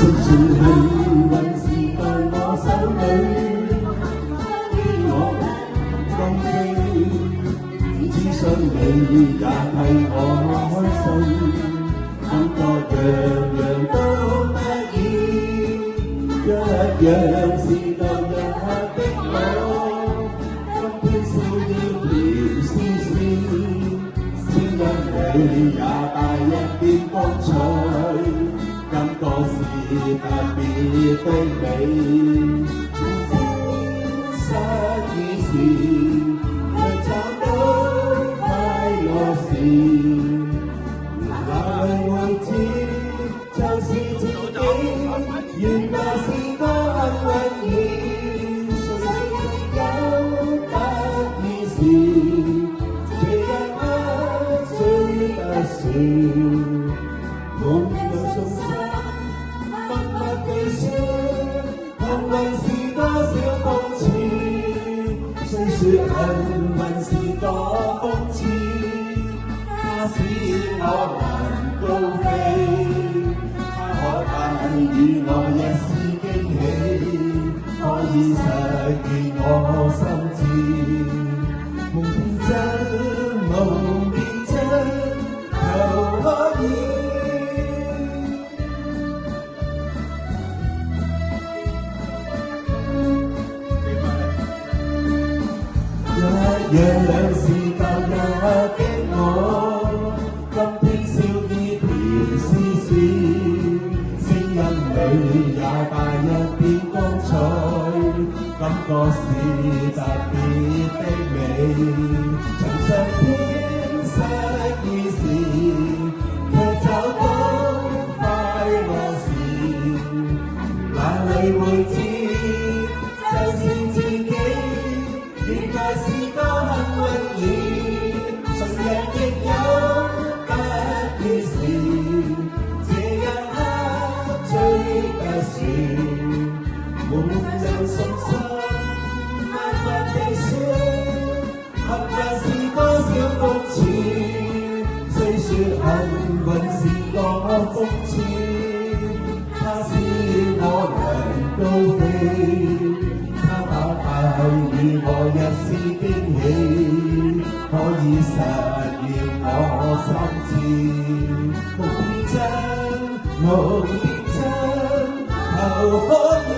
算幸運是在我手裏，我共飛，只想你也替我開心，感覺樣樣都不易，一樣是舊日的我，今天笑意甜絲絲，聲音裏也帶一點光彩。感覺是特別的美，失意時卻找到快樂時，哪裏會知就是自己，原來是個幸運兒，誰有得意時，這一刻最特殊。夢裏送上默默地說，幸運是多少諷刺，雖說幸運是多諷刺，它使我能高飛，它可帶與我一絲驚喜，可以實現我心志。夢變真，夢變真，求可以。樣樣是舊日的我，今天笑意甜絲絲，聲音裏也帶一點光彩，感覺是特別的美。曾上天失意時，卻找到快樂時，哪裏會知就是自己，原來是個幸運兒，誰人亦有得意時，這一刻最特殊。夢就送上默默地說，幸運是多少諷刺，雖說幸運是個諷刺，它使我能高飛。與我一絲驚喜，可以實現我心志。夢變真，夢變真，求可以。